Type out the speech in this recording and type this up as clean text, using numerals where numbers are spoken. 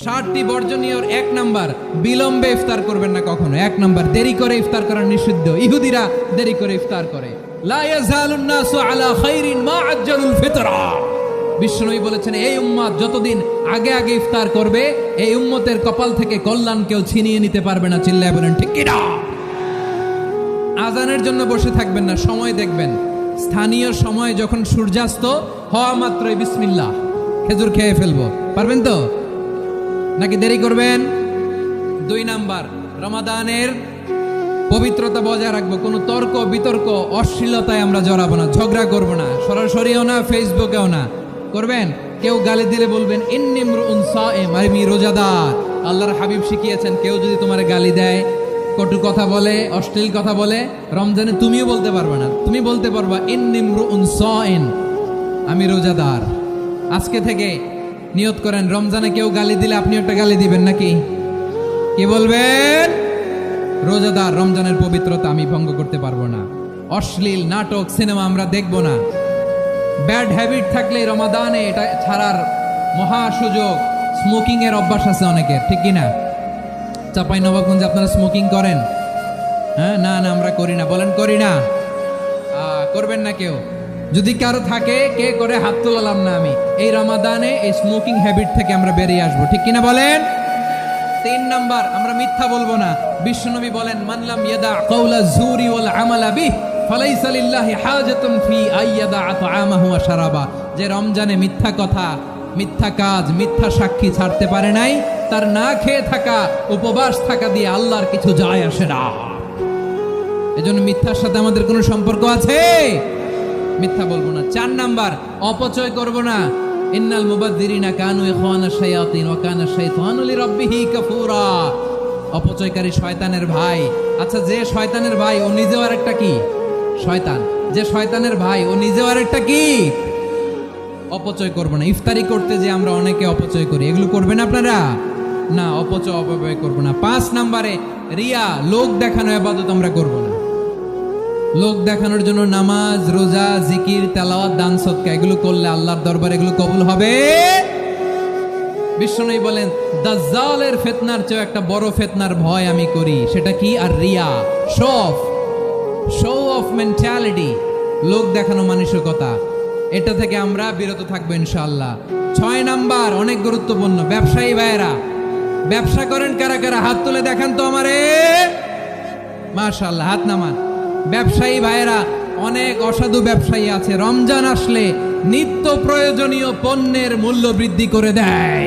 60টি বর্জনীয়র 1 number, বিলম্বে ইফতার করবেন না কখনো। 1 নাম্বার, দেরি করে ইফতার করা নিষিদ্ধ। ইহুদিরা দেরি করে ইফতার করে। লা ইয়াজালুন নাসু আলা খাইরিন মা আজ্জালুল ফিতরা। বিশ্বনবী বলেছেন, এই উম্মত যতদিন আগে আগে ইফতার করবে, এই উম্মতের কপাল থেকে কল্যাণ কেউ ছিনিয়ে নিতে পারবে না। চিল্লায় বলেন ঠিক কি না? আজানের জন্য বসে থাকবেন না, সময় দেখবেন। স্থানীয় সময় যখন সূর্যাস্ত হওয়া মাত্রই বিসমিল্লাহ, খেজুর খেয়ে ফেলবো। পারবেন তো নাকি দেরি করবেন? 2 নাম্বার, রমাদানের পবিত্রতা বজায় রাখবো। কোনো তর্ক বিতর্ক অশ্লীলতায় আমরা জড়াবো না, ঝগড়া করবো না, সরাসরিও না, ফেসবুকেও না। করবেন কেউ গালি দিলে বলবেন ইন্নী ইমরুউন সাইম, আমি রোজাদার। আল্লাহর হাবিব শিখিয়েছেন, কেউ যদি তোমার গালি দেয়, কটু কথা বলে, অশ্লীল কথা বলে, রমজানে তুমিও বলতে পারবে না। তুমি বলতে পারবা ইন্নী ইমরুউন সাইম, আমি রোজাদার। আজকে থেকে নিয়ত করেন, রমজানে কেউ গালি দিলে আপনি একটা গালি দিবেন নাকি? কি বলবেন? রোজাদার, রমজানের পবিত্রতা আমি ভঙ্গ করতে পারবো না। অশ্লীল নাটক সিনেমা আমরা দেখবো না। ব্যাড হ্যাবিট থাকলে রমাদানে এটা ছাড়ার মহা সুযোগ। স্মোকিং এর অভ্যাস আছে অনেকের, ঠিক কি না? চাঁপাইনবাবগঞ্জে আপনারা স্মোকিং করেন? হ্যাঁ, না না আমরা করি না। বলেন করি না। করবেন না কেউ? যদি কারো থাকে, কে করে হাত তোলালাম না আমি। এই রমাদানে এই স্মোকিং হ্যাবিট থেকে আমরা বেরিয়ে আসবো, ঠিক কিনা বলেন? 3 নাম্বার, আমরা মিথ্যা বলবো না। বিশ্বনবী বলেন, মানলাম ইয়াদা কাওলা যুরি ওয়াল আমালা বিহ ফালাইসা লিল্লাহি হাজাতুন ফি আইয়াদা তাআমাহু ওয়া শারাবা। যে রমজানে মিথ্যা কথা, মিথ্যা কাজ, মিথ্যা সাক্ষী ছাড়তে পারে নাই, তার না খেয়ে থাকা, উপবাস থাকা দিয়ে আল্লাহর কিছু যায় আসে না। এজন্য মিথ্যার সাথে আমাদের কোনো সম্পর্ক আছে? মিথ্যা বলবো না। 4 নাম্বার, অপচয় করব না। ইন্নাল মুবাদদিরিনা কানু ইখওয়ানাশ শায়াতিন ওয়া কানা শাইতানু লিরাব্বিহি কাফুরা। অপচয়কারী শয়তানের ভাই। আচ্ছা, যে শয়তানের ভাই ও নিজেও আরেকটা কি? শয়তান। যে শয়তানের ভাই ও নিজেও আরেকটা কি? অপচয় করব না। ইফতারি করতে যে আমরা অনেকে অপচয় করি, এগুলো করবেন আপনারা? না, অপচয় অপব্যয় করব না। 5 নাম্বারে, রিয়া, লোক দেখানো ইবাদত আমরা করব না। লোক দেখানোর জন্য নামাজ, রোজা, জিকির, তেলাওয়াত, দান, সদকা এগুলো করলে আল্লাহর দরবারে এগুলো কবুল হবে। বিশ্বনবী বলেন, দাজ্জালের ফিতনার চেয়ে একটা বড় ফিতনার ভয় আমি করি। সেটা কি? আর রিয়া, শো অফ মেন্টালিটি, লোক দেখানো মানসিকতা। এটা থেকে আমরা বিরত থাকবো ইনশাআল্লাহ। 6 নাম্বার, অনেক গুরুত্বপূর্ণ। ব্যবসায়ী ভাইয়েরা, ব্যবসা করেন কারা কারা? হাত তুলে দেখান তো আমারে। মাশাআল্লাহ, হাত নামান। ব্যবসায়ী ভাইয়েরা, অনেক অসাধু ব্যবসায়ী আছে, রমজান আসলে নিত্য প্রয়োজনীয় পণ্যের মূল্য বৃদ্ধি করে দেয়।